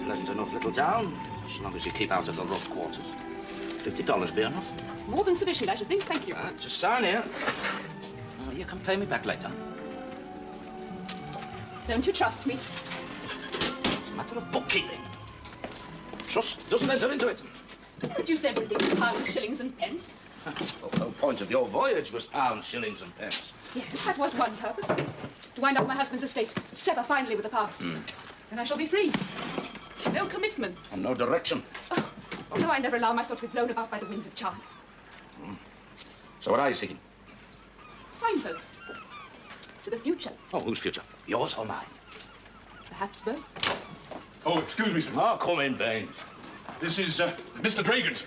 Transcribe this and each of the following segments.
pleasant enough little town, as long as you keep out of the rough quarters. $50 be enough? More than sufficient, I should think. Thank you. Just sign here. You can pay me back later. Don't you trust me? It's a matter of bookkeeping. Trust doesn't enter into it. Reduce everything to pounds, shillings and pence. The whole point of your voyage was pounds, shillings and pence. Yes, that was one purpose. To wind up my husband's estate, sever finally with the past. Then I shall be free. No commitments. And no direction. Oh, no, I never allow myself to be blown about by the winds of chance. So what are you seeking? Signpost. To the future. Oh, whose future? Yours or mine? Perhaps both. Oh, excuse me, sir. Oh, come in, Baines. This is Mr. Dragon's.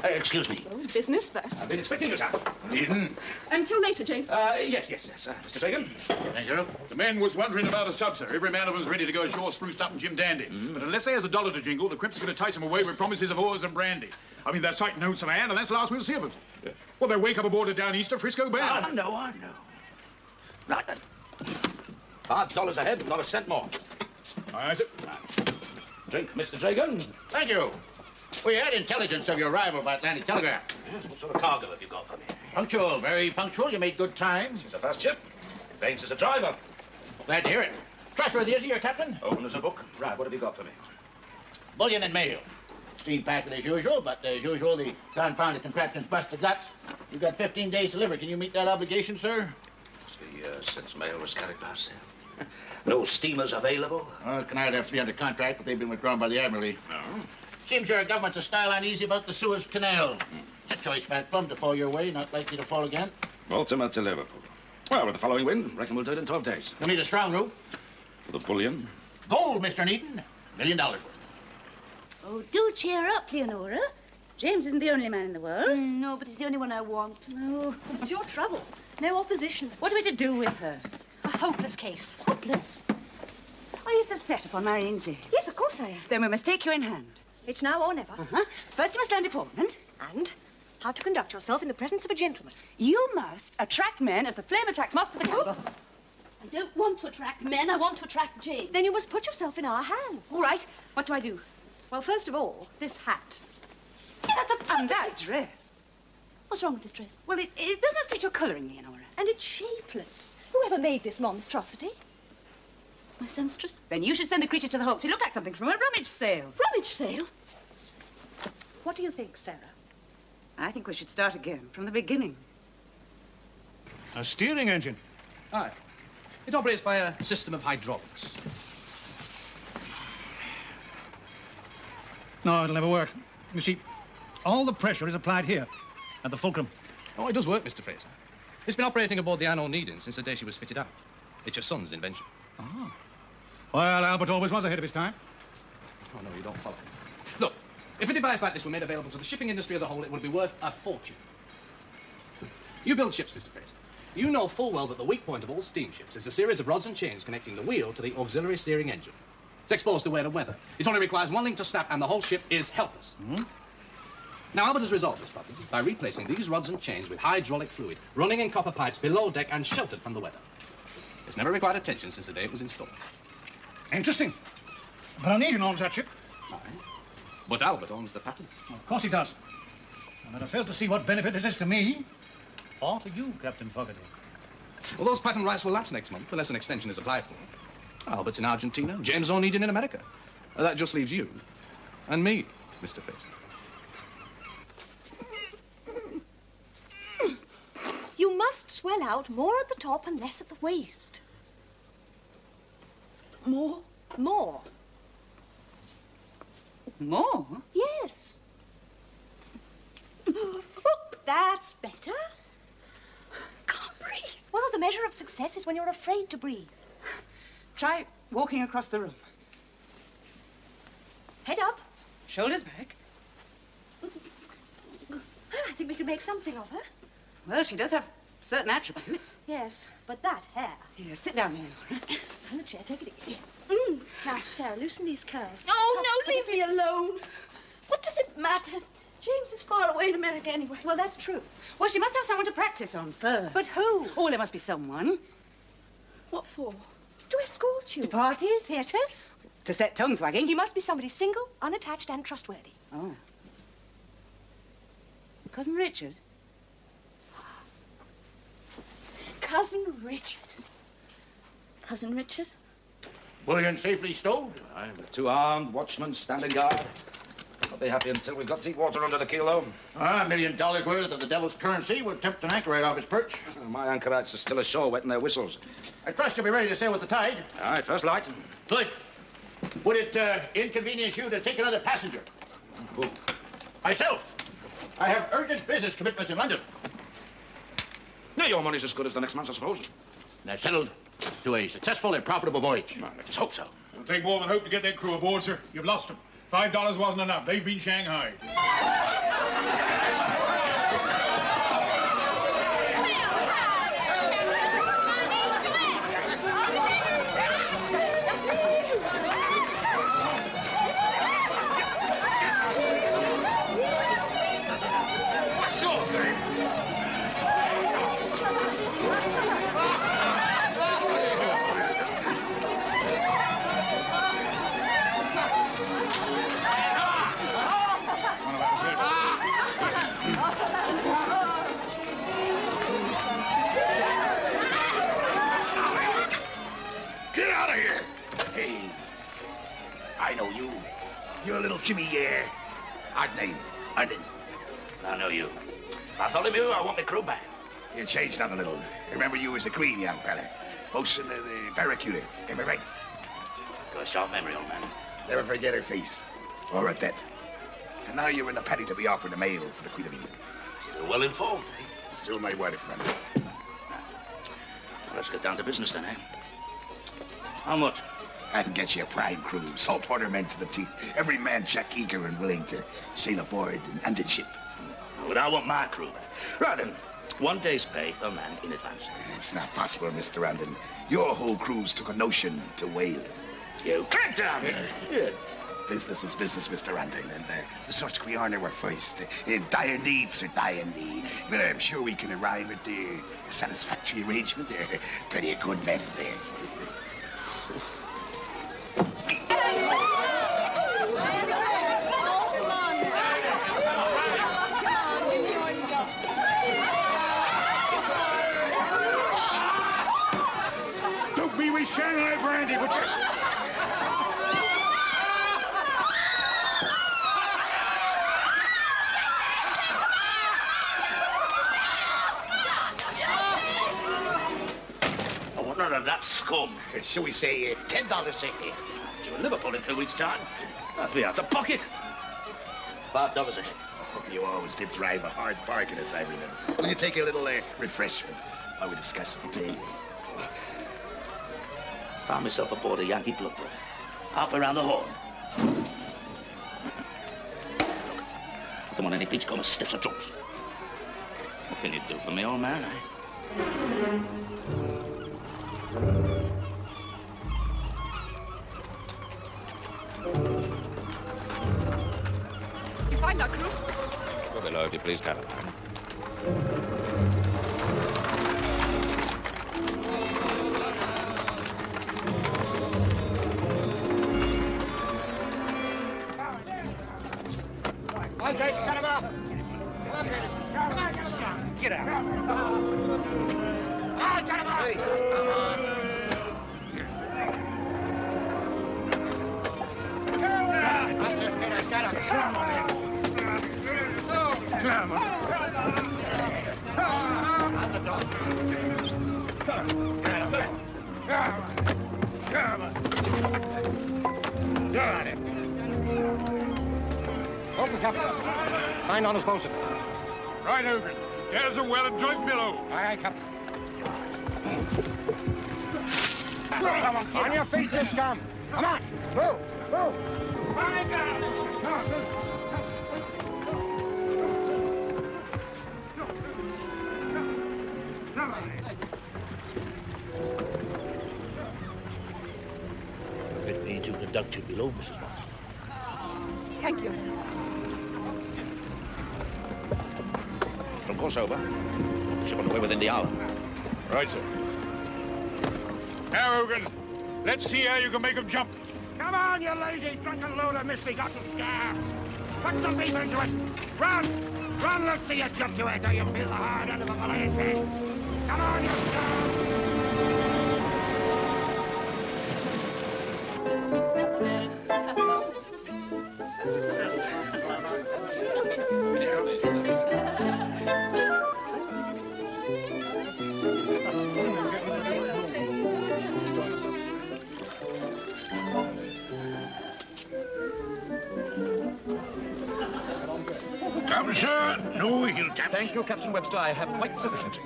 Excuse me. Oh, business first. I've been expecting you, sir. Eden. Until later, James. Yes. Mr. Dragon. Thank you. The men was wondering about a sub, sir. Every man of them's ready to go ashore, spruced up and Jim Dandy. But unless they has $1 to jingle, the crimps are going to entice them away with promises of oars and brandy. I mean, they're sighting notes of land, and that's the last we'll see of them. Well, they wake up aboard a down east of Frisco bound. I know. Right, then. $5 a head, not a cent more. Aye, sir. Drink, Mr. Dragon. Thank you. We had intelligence of your arrival by Atlantic Telegraph. Yes, what sort of cargo have you got for me? Punctual, very punctual. You made good time. It's a fast ship. Baines is a driver. Glad to hear it. Trustworthy, is he, your captain? Open as a book. Right, what have you got for me? Bullion and mail. Steam packet as usual, but as usual, the confounded contraption's bust the guts. You've got 15 days to deliver. Can you meet that obligation, sir? Must be years since mail was carried past here. No steamers available? Canard have 3 under contract, but they've been withdrawn by the Admiralty. Oh. Seems your government's a style uneasy about the Suez Canal. It's a choice fat plum to fall your way, not likely to fall again. Baltimore to Liverpool. Well, with the following wind, reckon we'll do it in 12 days. You'll need a strong room. For the bullion? Gold, Mr. Onedin. $1 million worth. Oh, do cheer up, Leonora. James isn't the only man in the world. No, but he's the only one I want. No. It's your trouble. No opposition. What are we to do with her? A hopeless case. Hopeless. Are you so set upon marrying James? Yes, of course I am. Then we must take you in hand. It's now or never. First, you must learn deportment. And how to conduct yourself in the presence of a gentleman. You must attract men as the flame attracts moss to the candles. I don't want to attract men. I want to attract James. Then you must put yourself in our hands. All right. What do I do? Well, first of all, this hat. Yeah, that's a... And that dress. What's wrong with this dress? Well, it does not suit your colouring, Leonora. And it's shapeless. Whoever made this monstrosity? My seamstress? Then you should send the creature to the hulks. He looked like something from a rummage sale. Rummage sale? What do you think, Sarah? I think we should start again, from the beginning. A steering engine. Aye. It operates by a system of hydraulics. No, it'll never work. You see, all the pressure is applied here, at the fulcrum. Oh, it does work, Mr. Fraser. It's been operating aboard the Onedin since the day she was fitted out. It's your son's invention. Oh. Well, Albert always was ahead of his time. Oh, no, you don't follow. Look, if a device like this were made available to the shipping industry as a whole, it would be worth a fortune. You build ships, Mr. Fraser. You know full well that the weak point of all steamships is a series of rods and chains connecting the wheel to the auxiliary steering engine. It's exposed to wear and weather. It only requires one link to snap and the whole ship is helpless. Now, Albert has resolved this problem by replacing these rods and chains with hydraulic fluid, running in copper pipes below deck and sheltered from the weather. It's never required attention since the day it was installed. Interesting. But Onedin owns that ship. Aye. But Albert owns the patent. Well, of course he does. And I fail to see what benefit this is to me. Or to you, Captain Fogarty. Well, those patent rights will lapse next month unless an extension is applied for. Albert's in Argentina, James Onedin in America. That just leaves you and me, Mr. Fraser. You must swell out more at the top and less at the waist. More? More. More? Yes. Oh, that's better. Can't breathe. Well, the measure of success is when you're afraid to breathe. Try walking across the room. Head up. Shoulders back. I think we can make something of her. Well, she does have certain attributes. Yes, but that hair. Here, sit down, Leonora. And the chair, take it easy. Now, Sarah, loosen these curls. Oh, no, leave me alone. What does it matter? James is far away in America anyway. Well, that's true. Well, she must have someone to practice on first. But who? Oh, there must be someone. What for? To escort you. To parties, theatres. To set tongues wagging, he must be somebody single, unattached, and trustworthy. Oh. Cousin Richard? Cousin Richard. Cousin Richard? Bullion safely stowed? Aye, with 2 armed watchmen standing guard. I'll be happy until we've got deep water under the kilo. $1 million worth of the devil's currency would tempt an anchor right off his perch. My anchorites are still ashore wetting their whistles. I trust you'll be ready to sail with the tide. All right, first light. Good. Would it inconvenience you to take another passenger? Who? Myself. I have urgent business commitments in London. Yeah, your money's as good as the next man's, I suppose. That's settled. To a successful and profitable voyage. Well, let's hope so. It'll take more than hope to get that crew aboard, sir. You've lost them. $5 wasn't enough. They've been shanghaied. Get out of here! Hey, I know you. You're a little Jimmy, odd name, Onedin. I know you. Bartholomew, I want my crew back. You changed that a little. Remember you as a queen, young fella. Hosting the Barracuda, am I right? Got a sharp memory, old man. Never forget her face, or her death. And now you're in the paddy to be offered a mail for the Queen of England. Still well informed, eh? Still my word, friend. Well, let's get down to business then, eh? How much? I can get you a prime crew, saltwater men to the teeth. Every man jack eager and willing to sail aboard an Onedin ship. But I want my crew back. Right then, 1 day's pay per man in advance. It's not possible, Mr. Onedin. Your whole cruise took a notion to whaling. You can't tell me. Yeah. Business is business, Mr. Onedin, and the such we honor were first. Dire need, sir, dire need. But I'm sure we can arrive at a satisfactory arrangement. Plenty of good men in there. Don't be with Shanghai brandy, would you? I want none of that scum. Shall we say $10 a head? To Liverpool in 2 weeks' time. That'll be out of pocket. $5 a head. Oh, you always did drive a hard bargain, as I remember. Will you take a little refreshment while we discuss the deal? Found myself aboard a Yankee bloodboat. Half around the horn. Look, I don't want any beachcomber stiffs or drunks. What can you do for me, old man, eh? You find that crew? Go below, if you please, Caroline. Get out. Open, Captain. Sign on as bosun. Right, Hogan. Gas are well and joint below. Aye, aye, Captain. Come on your feet, this scum. Come on. Move. Move. Permit me to conduct you below, Mrs. Watson. Thank you. From course over. Ship on the way within the hour. Right, sir. Now, Hogan, let's see how you can make them jump. Come on, you lazy, drunken load of misbegotten scabs! Put some beef into it! Run! Run, let's see you jump to it, or you'll feel the hard end of a filleted pig! Come on, you scabs! Come, sir. No heel taps. Thank you, Captain Webster. I have quite sufficient.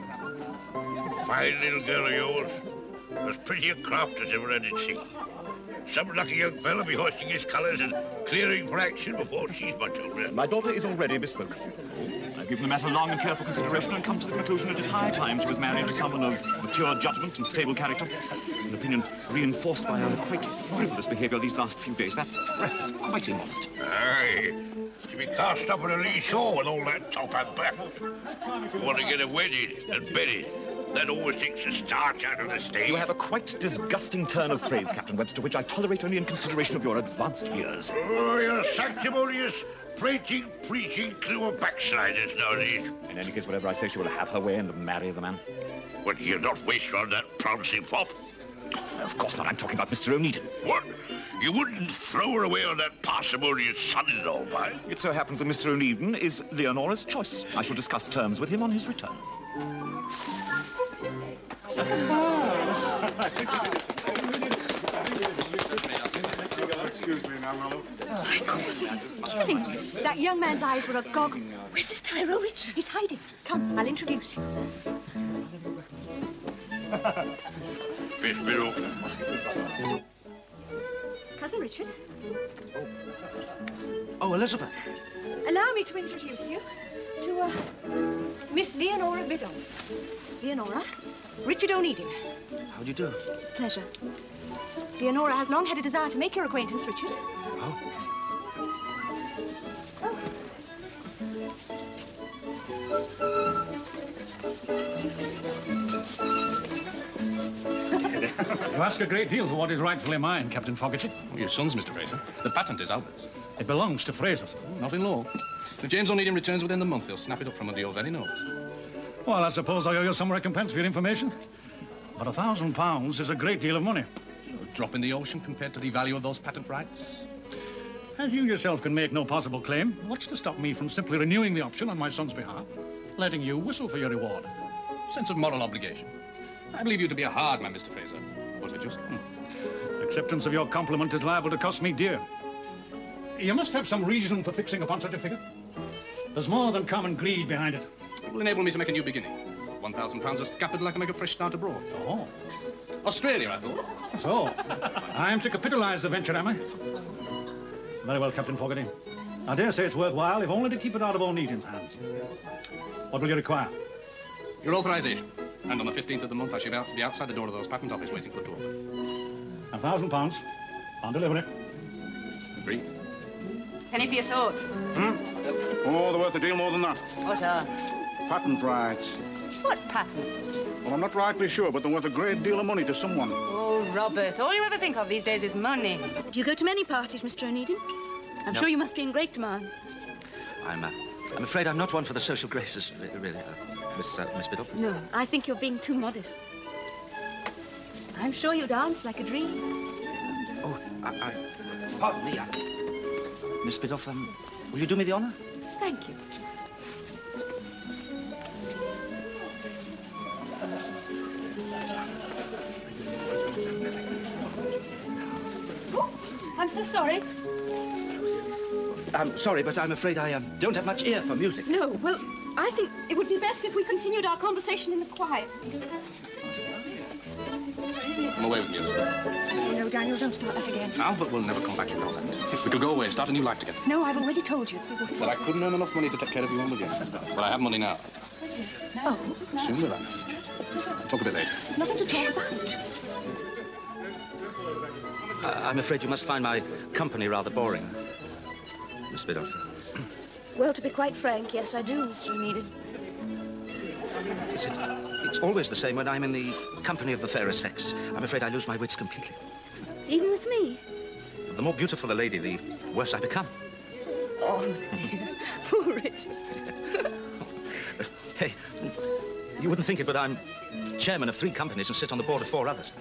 Fine little girl of yours. As pretty a craft as ever I did see. Some lucky young fellow be hoisting his colours and clearing for action before she's much older. My daughter is already bespoken. I've given the matter long and careful consideration and come to the conclusion it is high time she was married to someone of mature judgment and stable character. An opinion reinforced by her quite frivolous behaviour these last few days. That dress is quite immodest. Aye. To be cast up on a lee shore with all that top and back. You want to get her wedded and bedded. That always takes the starch out of the stage. You have a quite disgusting turn of phrase, Captain Webster, which I tolerate only in consideration of your advanced years. Oh, you're sanctimonious, prating, preaching crew of backsliders nowadays. In any case, whatever I say, she will have her way and marry the man. What, you're not wasting on that prancing fop? Of course not. I'm talking about Mr. Onedin. What? You wouldn't throw her away on that parsimonious son-in-law, by? It so happens that Mr. Onedin is Leonora's choice. I shall discuss terms with him on his return. Excuse me now, my love. Of course it is. Killing me. That young man's eyes were agog. Where's this Tyrell Richard? He's hiding. Come, I'll introduce you. Miss Biddle. Cousin Richard. Oh, Elizabeth. Allow me to introduce you to, Miss Leonora Biddle. Leonora, Richard Onedin. How do you do? Pleasure. Leonora has long had a desire to make your acquaintance, Richard. Oh. You ask a great deal for what is rightfully mine, Captain Fogarty. Your son's, Mr. Fraser. The patent is Albert's. It belongs to Fraser. Not in law. If James Onedin returns within the month, he'll snap it up from under your very nose. Well, I suppose I owe you some recompense for your information. But £1,000 is a great deal of money. A drop in the ocean compared to the value of those patent rights. As you yourself can make no possible claim, what's to stop me from simply renewing the option on my son's behalf, letting you whistle for your reward? Sense of moral obligation. I believe you to be a hard man, Mr. Fraser, but a just one. Acceptance of your compliment is liable to cost me dear. You must have some reason for fixing upon such a figure. There's more than common greed behind it. It will enable me to make a new beginning. £1,000 as capital, I can make a fresh start abroad. Oh. Australia, I thought. So, I am to capitalise the venture, am I? Very well, Captain Fogarty. I dare say it's worthwhile, if only to keep it out of Onedin's hands. What will you require? Your authorization. And on the 15th of the month, I shall be outside the door of those patent office waiting for the tour. £1,000 on delivery. Agree. Penny for your thoughts. Oh, they're worth a deal more than that. What are? Patent rights. What patents? Well, I'm not rightly sure, but they're worth a great deal of money to someone. Oh, Robert, all you ever think of these days is money. Do you go to many parties, Mr. Onedin? I'm sure you must be in great demand. I'm afraid I'm not one for the social graces, really, Miss Biddle. No, I think you're being too modest. I'm sure you dance like a dream. Oh, pardon me, Miss Biddulph, will you do me the honour? Thank you. I'm so sorry. I'm sorry, but I'm afraid I don't have much ear for music. No, well, I think it would be best if we continued our conversation in the quiet. I'm away with music. No, Daniel, don't start that again. Albert will never come back, you know that. We could go away and start a new life together. No, I've already told you. But I couldn't earn enough money to take care of you all again. But I have money now. Oh. Soon will I. Talk a bit later. There's nothing to talk about. I'm afraid you must find my company rather boring, Miss Biddulph. Well, to be quite frank, yes, I do, Mr. Onedin. It's always the same when I'm in the company of the fairer sex. I'm afraid I lose my wits completely. Even with me? the more beautiful the lady, the worse I become. Oh, dear. Poor Richard. Hey, you wouldn't think it, but I'm chairman of 3 companies and sit on the board of 4 others.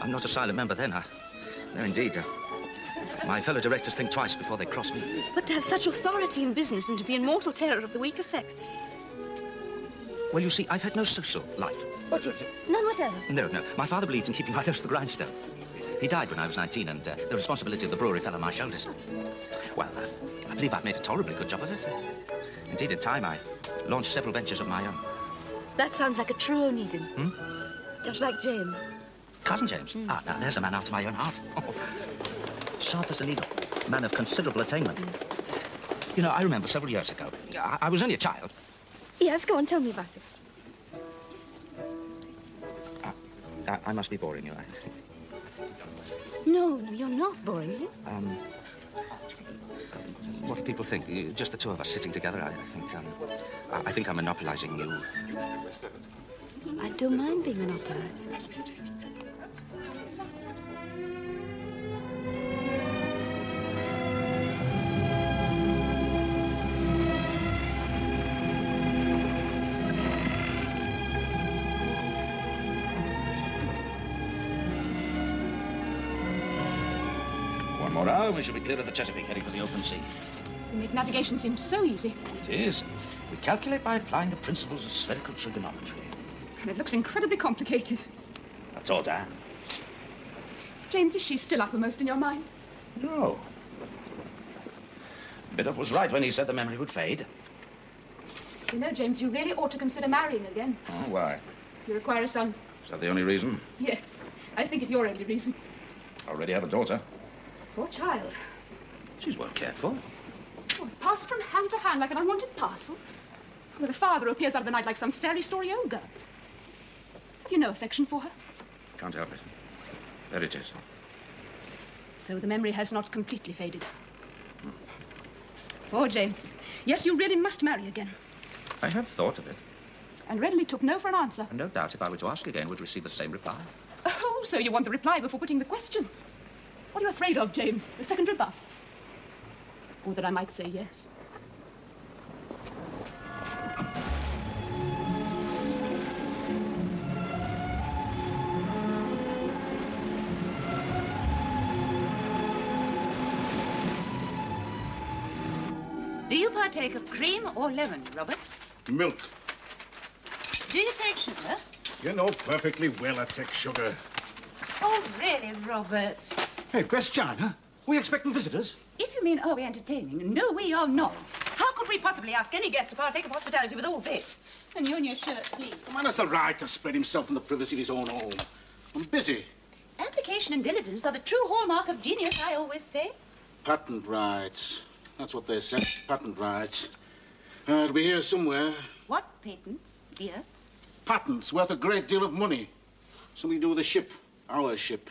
I'm not a silent member then. No, indeed. My fellow directors think twice before they cross me. But to have such authority in business and to be in mortal terror of the weaker sex. Well, you see, I've had no social life. What? None whatever? No. My father believed in keeping my nose to the grindstone. He died when I was 19, and the responsibility of the brewery fell on my shoulders. Well, I believe I've made a tolerably good job of it. Indeed, in time, I launched several ventures of my own. That sounds like a true Onedin. Hmm? Just like James. Cousin James? Now there's a man after my own heart. Oh, sharp as an eagle. A man of considerable attainment. Yes. You know, I remember several years ago. I was only a child. Yes, go on, tell me about it. I must be boring you, I think. No, you're not boring me. What do people think? Just the 2 of us sitting together, I think I'm monopolizing you. I don't mind being monopolized. One more hour, we shall be clear of the Chesapeake, heading for the open sea. You make navigation seem so easy. It is. We calculate by applying the principles of spherical trigonometry. And it looks incredibly complicated. That's all, Dan. James, is she still uppermost in your mind? No. Biddulph was right when he said the memory would fade. You know, James, you really ought to consider marrying again. Oh, why? You require a son. Is that the only reason? Yes. I think it's your only reason. Already have a daughter. Poor child. She's well cared for. Oh, passed from hand to hand like an unwanted parcel. With a father who appears out of the night like some fairy story ogre. Have you no affection for her? Can't help it. There it is. So the memory has not completely faded. Poor James. Yes, you really must marry again. I have thought of it. And readily took no for an answer. And no doubt, if I were to ask again, would receive the same reply. Oh, so you want the reply before putting the question. What are you afraid of, James? A second rebuff? Or that I might say yes? Do you partake of cream or lemon, Robert? Milk. Do you take sugar? You know perfectly well I take sugar. Oh, really, Robert? Hey, Press China, we expecting visitors? If you mean, are we entertaining? No, we are not. How could we possibly ask any guest to partake of hospitality with all this? And you in your shirt sleeve. The man has the right to spread himself in the privacy of his own home. I'm busy. Application and diligence are the true hallmark of genius, I always say. Patent rights. That's what they said. Patent rights. It'll be here somewhere. What patents, dear? Patents worth a great deal of money. Something to do with the ship. Our ship.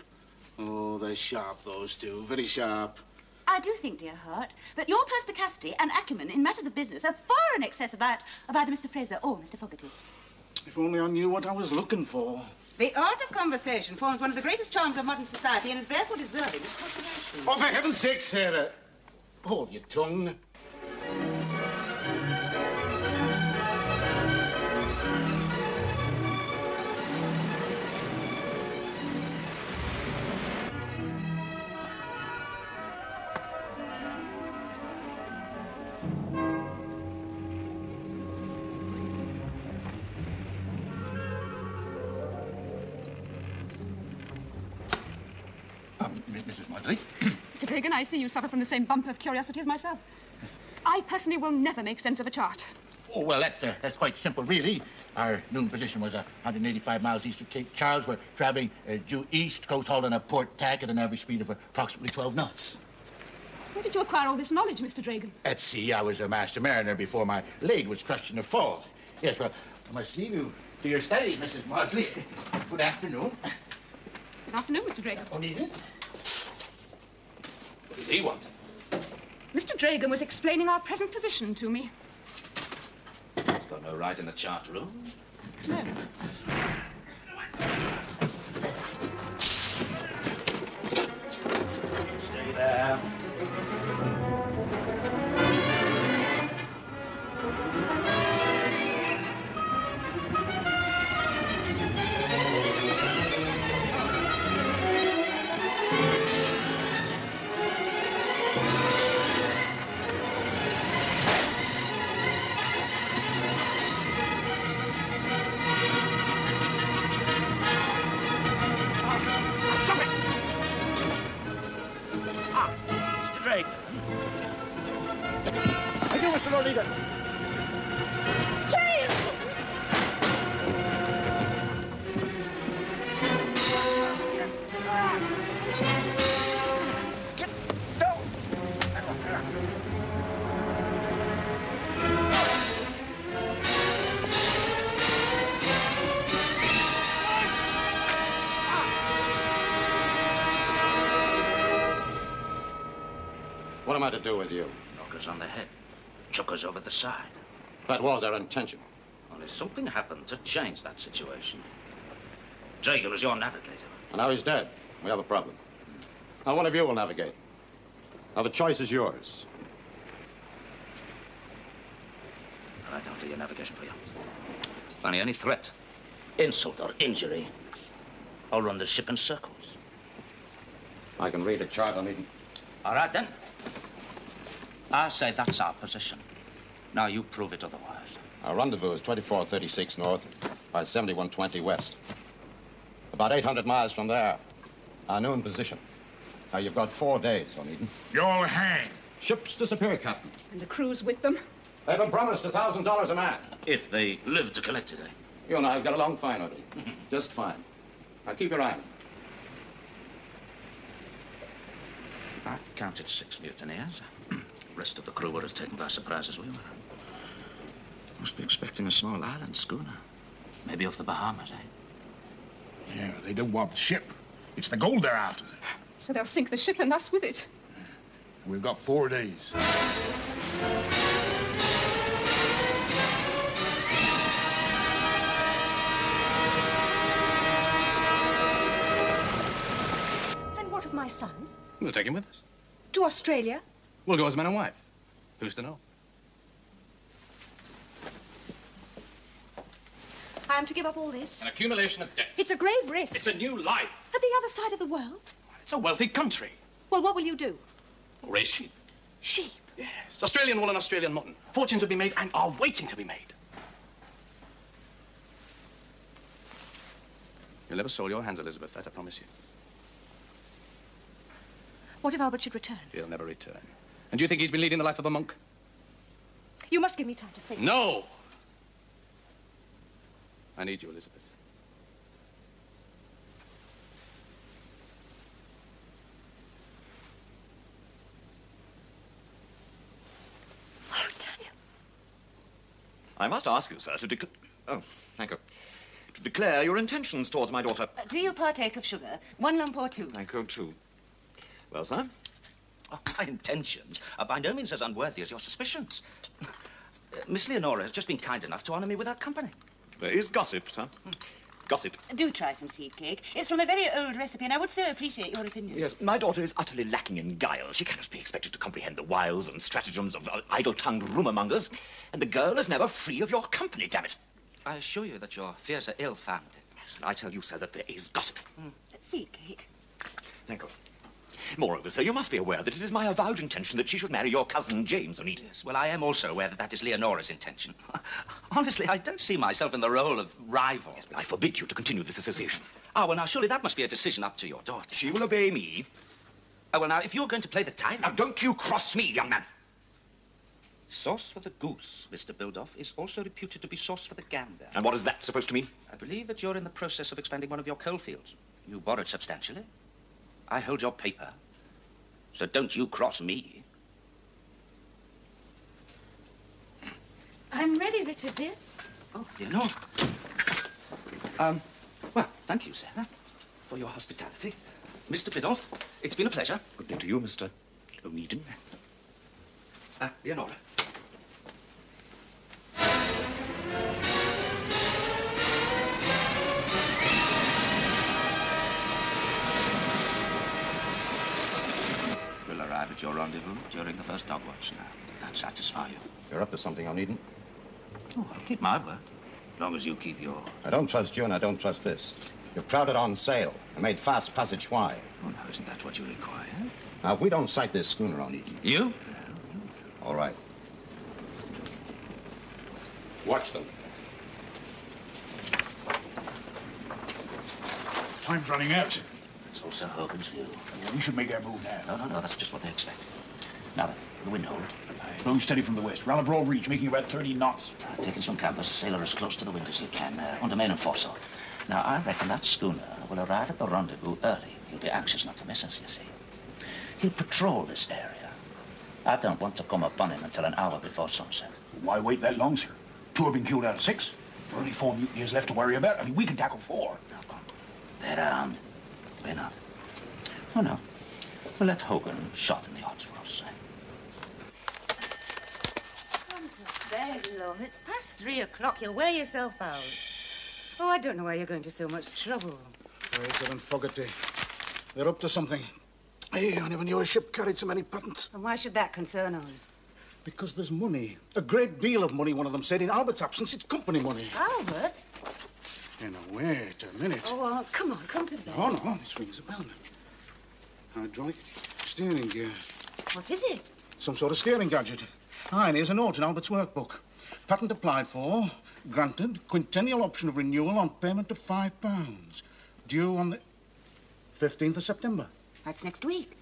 Oh, they're sharp, those two. Very sharp. I do think, dear heart, that your perspicacity and acumen in matters of business are far in excess of that of either Mr. Fraser or Mr. Fogarty. If only I knew what I was looking for. The art of conversation forms one of the greatest charms of modern society and is therefore deserving of consideration. Oh, for heaven's sake, Sarah. Hold your tongue. Mrs. Mudley. Mr. Dragan, I see you suffer from the same bump of curiosity as myself. I personally will never make sense of a chart. Oh, well, that's quite simple, really. Our noon position was 185 miles east of Cape Charles. We're traveling due east, coast holding a port tack at an average speed of approximately 12 knots. Where did you acquire all this knowledge, Mr. Dragan? At sea, I was a master mariner before my leg was crushed in a fall. Yes, well, I must leave you to your studies, Mrs. Maudsley. Good afternoon. Good afternoon, Mr. Dragan. Onedin? What did he want? Mr. Dragan was explaining our present position to me. Got no right in the chart room. No. What am I to do with you? Knock us on the head. Chuck us over the side. That was our intention. Only something happened to change that situation. Dragon was your navigator. And now he's dead. We have a problem. Now, one of you will navigate. Now, the choice is yours. I don't do your navigation for you. Fanny, any threat, insult, or injury, I'll run the ship in circles. I can read a chart, Onedin. All right, then. I say that's our position. Now you prove it otherwise. Our rendezvous is 2436 north by 7120 west. About 800 miles from there. Our noon position. Now, you've got 4 days, Onedin. You'll hang. Ships disappear, Captain. And the crew's with them? They've been promised $1,000 a man. If they live to collect it, eh? You and I have got along fine, Onedin. Just fine. Now, keep your eye on them. I counted 6 mutineers. The rest of the crew were as taken by surprise as we were. Must be expecting a small island schooner. Maybe off the Bahamas, eh? Yeah, they don't want the ship. It's the gold they're after. So they'll sink the ship and us with it. We've got 4 days. And what of my son? We'll take him with us. To Australia? We'll go as man and wife. Who's to know? I am to give up all this? An accumulation of debts. It's a grave risk. It's a new life. At the other side of the world? It's a wealthy country. Well, what will you do? Raise sheep. Sheep? Yes. Australian wool and Australian mutton. Fortunes will be made and are waiting to be made. You'll never soil your hands, Elizabeth, that I promise you. What if Albert should return? He'll never return. And do you think he's been leading the life of a monk? You must give me time to think. No! I need you, Elizabeth. Oh, Daniel. I must ask you, sir, to declare... Oh, thank you. To declare your intentions towards my daughter. Do you partake of sugar? 1 lump or 2? Thank you, too. Well, sir? Oh, my intentions are by no means as unworthy as your suspicions. Miss Leonora has just been kind enough to honor me with her company. There is gossip, sir. Gossip. Do try some seed cake. It's from a very old recipe, and I would so appreciate your opinion. Yes, my daughter is utterly lacking in guile. She cannot be expected to comprehend the wiles and stratagems of idle-tongued rumour-mongers. And the girl is never free of your company, damn it. I assure you that your fears are ill-founded. And I tell you, sir, that there is gossip. Seed cake. Thank you. Moreover, sir, you must be aware that it is my avowed intention that she should marry your cousin James, Onedin. Yes, well, I am also aware that that is Leonora's intention. Honestly, I don't see myself in the role of rival. Yes, but I forbid you to continue this association. Oh, well, now, surely that must be a decision up to your daughter. She will obey me. Oh, well, now, if you're going to play the tyrant... Now, don't you cross me, young man. Sauce for the goose, Mr. Bildoff, is also reputed to be sauce for the gander. And what is that supposed to mean? I believe that you're in the process of expanding one of your coal fields. You borrowed substantially. I hold your paper. So don't you cross me. I'm ready, Richard, dear. Oh, Leonora. Well, thank you, Sarah, for your hospitality. Mr. Bidoff, it's been a pleasure. Good day to you, Mr. Onedin. Leonora. We'll arrive at your rendezvous during the first dog watch now. If that satisfy you. You're up to something, Onedin. Oh, I'll keep my word. As long as you keep yours. I don't trust you, and I don't trust this. You've crowded on sail and made fast passage. Why? Oh, now, isn't that what you require? Now, if we don't sight this schooner, Onedin... You? All right. Watch them. Time's running out. It's also Hogan's view. We should make our move now. No, that's just what they expect. Now then, the wind hold. Blowing steady from the west. Round a broad reach, making about 30 knots. Taking some canvas, sail her as close to the wind as you can, under main and foresail. Now, I reckon that schooner will arrive at the rendezvous early. He'll be anxious not to miss us, you see. He'll patrol this area. I don't want to come upon him until an hour before sunset. Why wait that long, sir? 2 have been killed out of 6. There are only 4 mutineers left to worry about. I mean, we can tackle 4. Now, come. They're armed. We're not. Oh, no. We'll let Hogan shot in the odds for us, eh? bed, love. It's past 3 o'clock. You'll wear yourself out. Oh, I don't know why you're going to so much trouble. Fraser and Fogarty. They're up to something. Hey, I never knew a ship carried so many patents. And why should that concern us? Because there's money. A great deal of money, one of them said. In Albert's absence, it's company money. Albert? Now, wait a minute. Oh, come on, come to bed. Oh, no, this rings a bell now. Hydraulic steering gear. What is it? Some sort of steering gadget. Ah, and here's a note in Albert's workbook. Patent applied for, granted, quintennial option of renewal on payment of £5. Due on the 15th of September. That's next week.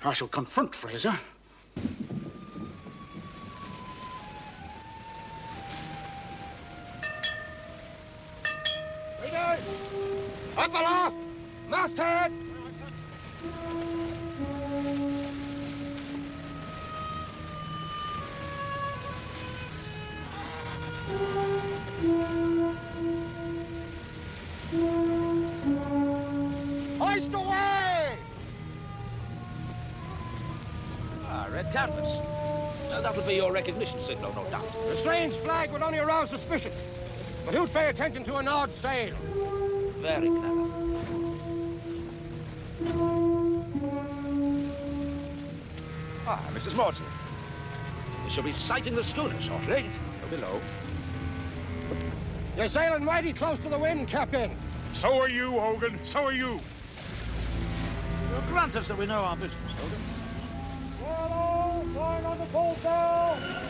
I shall confront Fraser. Readers! Up aloft! Masthead! Hoist away! Red canvas. That'll be your recognition signal, no doubt. The strange flag would only arouse suspicion. But who'd pay attention to an odd sail? Very clever. Ah, Mrs. Maudsley. We shall be sighting the schooner shortly. Below. You're sailing mighty close to the wind, Captain. So are you, Hogan. So are you. Well, grant us that we know our business, Hogan. Swallow, flying on the bolt down!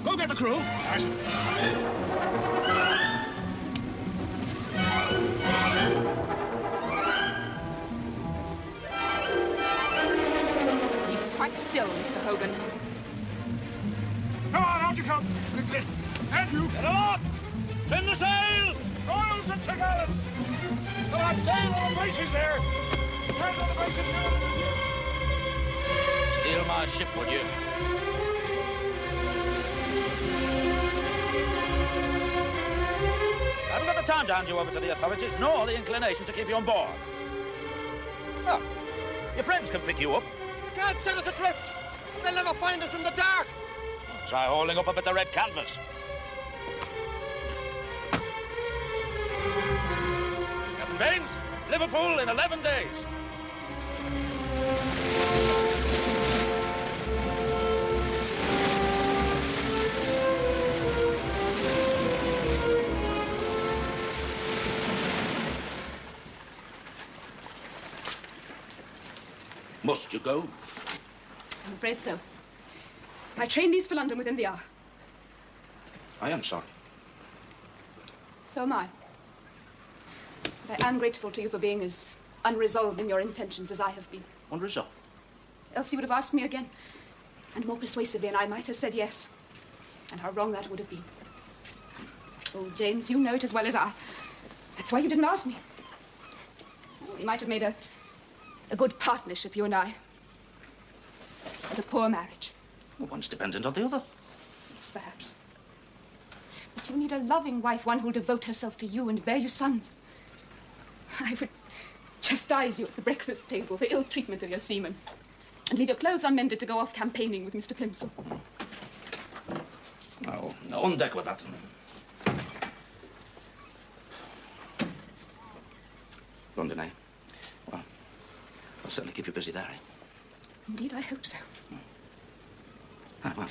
Go get the crew. Keep quite still, Mr. Hogan. Come on, out you come. Quickly. Andrew. Get aloft! Trim the sails! Royals and Tagallants. Come on, stay on the braces there. Turn on the braces now. Steal my ship, would you? I haven't got the time to hand you over to the authorities, nor the inclination to keep you on board. Well, your friends can pick you up. Can't set us adrift. They'll never find us in the dark. Try hauling up a bit of red canvas. Captain Baines, Liverpool in 11 days. Must you go? I'm afraid so. My train leaves for London within the hour. I am sorry. So am I. But I am grateful to you for being as unresolved in your intentions as I have been. Unresolved? Else you would have asked me again, and more persuasively, and I might have said yes. And how wrong that would have been. Oh, James, you know it as well as I. That's why you didn't ask me. We might have made a good partnership, you and I. But a poor marriage. Well, one's dependent on the other. Yes, perhaps. But you need a loving wife, one who'll devote herself to you and bear you sons. I would chastise you at the breakfast table for ill treatment of your seamen, and leave your clothes unmended to go off campaigning with Mr. Plimsoll. Oh, on deck with that. London, eh? Well, I'll certainly keep you busy there, eh? Indeed, I hope so. Ah, well.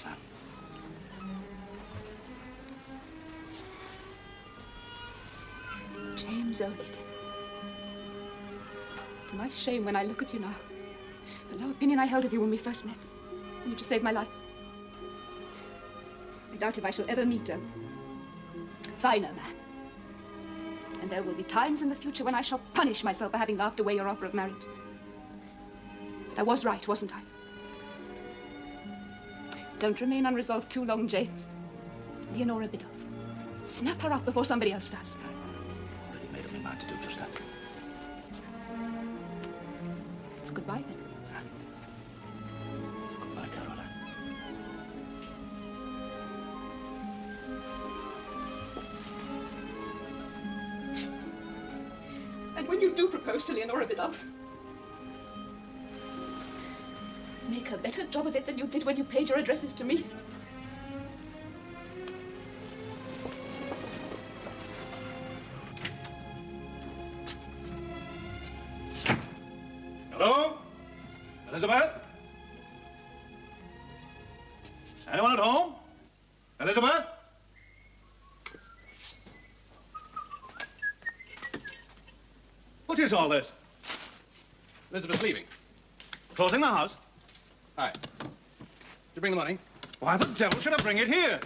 James Onedin. To my shame, when I look at you now, the low opinion I held of you when we first met, when you just saved my life. I doubt if I shall ever meet a finer man. And there will be times in the future when I shall punish myself for having laughed away your offer of marriage. But I was right, wasn't I? Don't remain unresolved too long, James. Leonora Biddulph. Snap her up before somebody else does. I've already made up my mind to do just that. It's goodbye, then. Goodbye, Caroline. And when you do propose to Leonora, beloved, make a better job of it than you did when you paid your addresses to me. Hello? Elizabeth? Anyone at home? Elizabeth? What is all this? Elizabeth's leaving. Closing the house? Aye. Did you bring the money? Why the devil should I bring it here?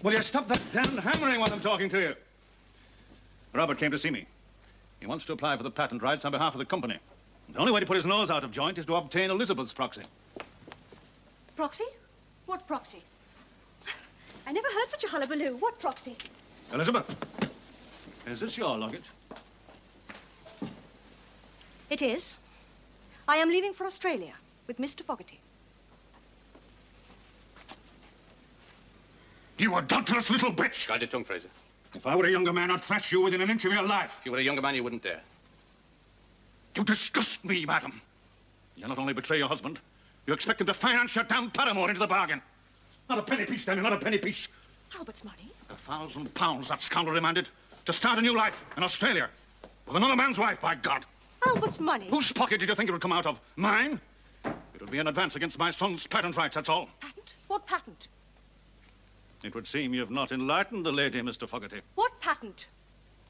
Will you stop that damned hammering while I'm talking to you? Robert came to see me. He wants to apply for the patent rights on behalf of the company. The only way to put his nose out of joint is to obtain Elizabeth's proxy. Proxy? What proxy? I never heard such a hullabaloo. What proxy? Elizabeth, is this your luggage? It is. I am leaving for Australia with Mr. Fogarty. You adulterous little bitch! Guide your tongue, Fraser. If I were a younger man, I'd thrash you within an inch of your life. If you were a younger man, you wouldn't dare. You disgust me, madam. You not only betray your husband, you expect him to finance your damn paramour into the bargain. Not a penny piece, Daniel, not a penny piece. Albert's money? £1,000 that scoundrel demanded to start a new life in Australia. With another man's wife, by God. Albert's money? Whose pocket did you think it would come out of? Mine? It would be an advance against my son's patent rights, that's all. Patent? What patent? It would seem you've not enlightened the lady, Mr. Fogarty. What patent?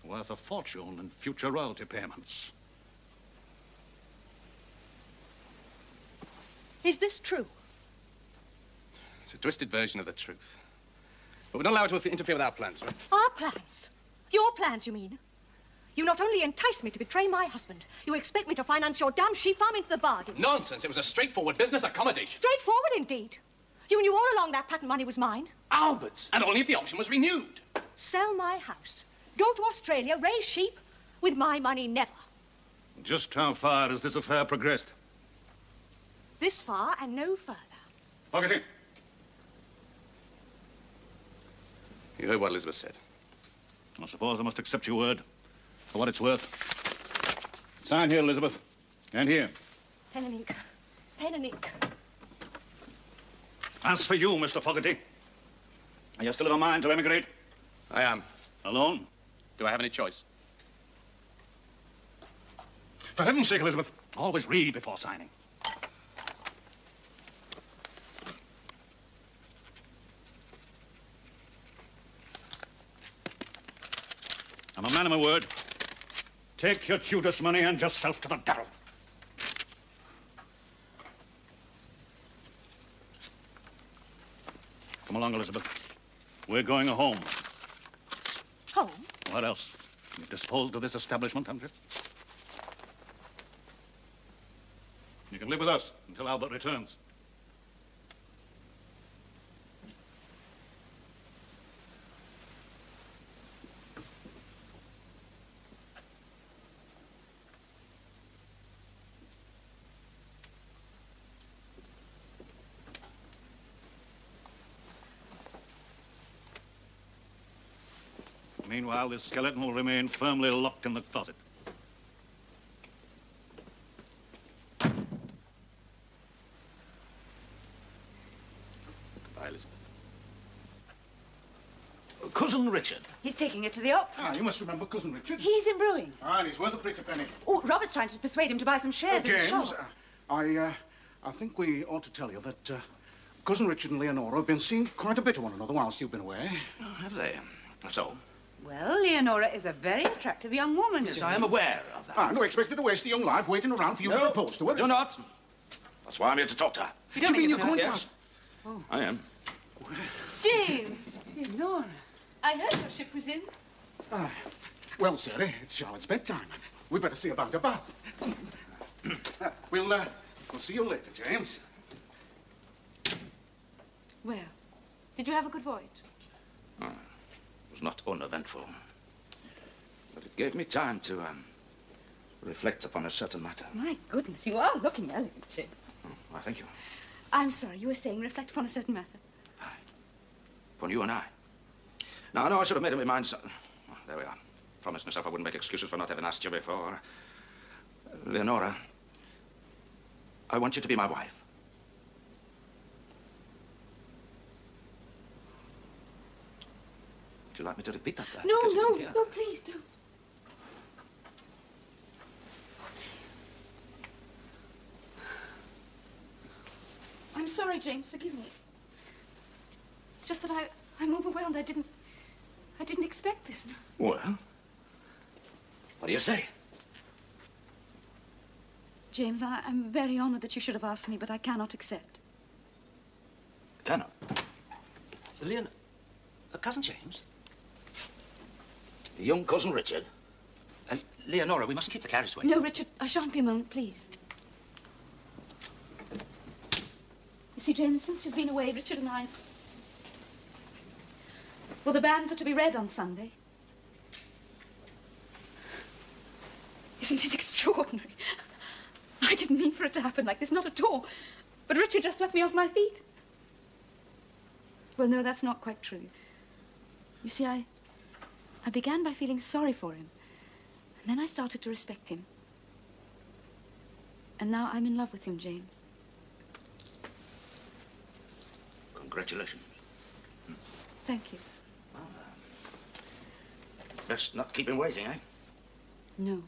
Worth a fortune in future royalty payments. Is this true? It's a twisted version of the truth. But we're not allowed to interfere with our plans, right? Our plans? Your plans, you mean? You not only entice me to betray my husband, you expect me to finance your damn sheep farm into the bargain. Nonsense. It was a straightforward business accommodation. Straightforward, indeed. You knew all along that patent money was mine. Albert's. And only if the option was renewed. Sell my house. Go to Australia, raise sheep. With my money, never. Just how far has this affair progressed? This far and no further. Fogarty. You heard what Elizabeth said. I suppose I must accept your word for what it's worth. Sign here, Elizabeth. And here. Pen and ink. Pen and ink. As for you, Mr. Fogarty, are you still of a mind to emigrate? I am. Alone? Do I have any choice? For heaven's sake, Elizabeth, always read before signing. I'm a man of my word. Take your Judas money and yourself to the devil. Come along, Elizabeth. We're going home. Home? What else? You've disposed of this establishment, haven't you? You can live with us until Albert returns. Meanwhile, this skeleton will remain firmly locked in the closet. Goodbye, Elizabeth. Cousin Richard. He's taking it to the opera. Ah, you must remember Cousin Richard. He's in brewing. Ah, and he's worth a pretty penny. Oh, Robert's trying to persuade him to buy some shares in the James, shop. I think we ought to tell you that Cousin Richard and Leonora have been seeing quite a bit of one another whilst you've been away. Oh, have they? So? Well, Leonora is a very attractive young woman. Yes, I am aware of that. Ah, no expected to waste a young life waiting around for you to propose to her. Do not. That's why I'm here to talk to her. You don't mean you're going Yes. Oh. I am. James! Leonora. I heard your ship was in. Ah, well, Sarah, it's Charlotte's bedtime. We'd better see about a bath. We'll see you later, James. Well, did you have a good voyage? Oh, it was not uneventful. But it gave me time to reflects upon a certain matter. My goodness, you are looking elegant, Jim. Why, thank you. I'm sorry, you were saying reflect upon a certain matter. Upon you and I. No, I should have made up my mind. Oh, there we are. Promised myself I wouldn't make excuses for not having asked you before. Leonora, I want you to be my wife. Would you like me to repeat that? No, please don't. I'm sorry, James. Forgive me. It's just that I'm overwhelmed. I didn't expect this. No. Well, what do you say? James, I'm very honored that you should have asked me, but I cannot accept. Cannot? Leon, Cousin James? Young Cousin Richard? And Leonora, we mustn't keep the carriage waiting. No, Richard, I shan't be a moment, please. You see, James, since you've been away, Richard and I have... Well, the banns are to be read on Sunday. Isn't it extraordinary? I didn't mean for it to happen like this, not at all. But Richard just swept me off my feet. Well, no, that's not quite true. You see, I began by feeling sorry for him. And then I started to respect him. And now I'm in love with him, James. Congratulations. Thank you. Well, best not keep him waiting, eh? No.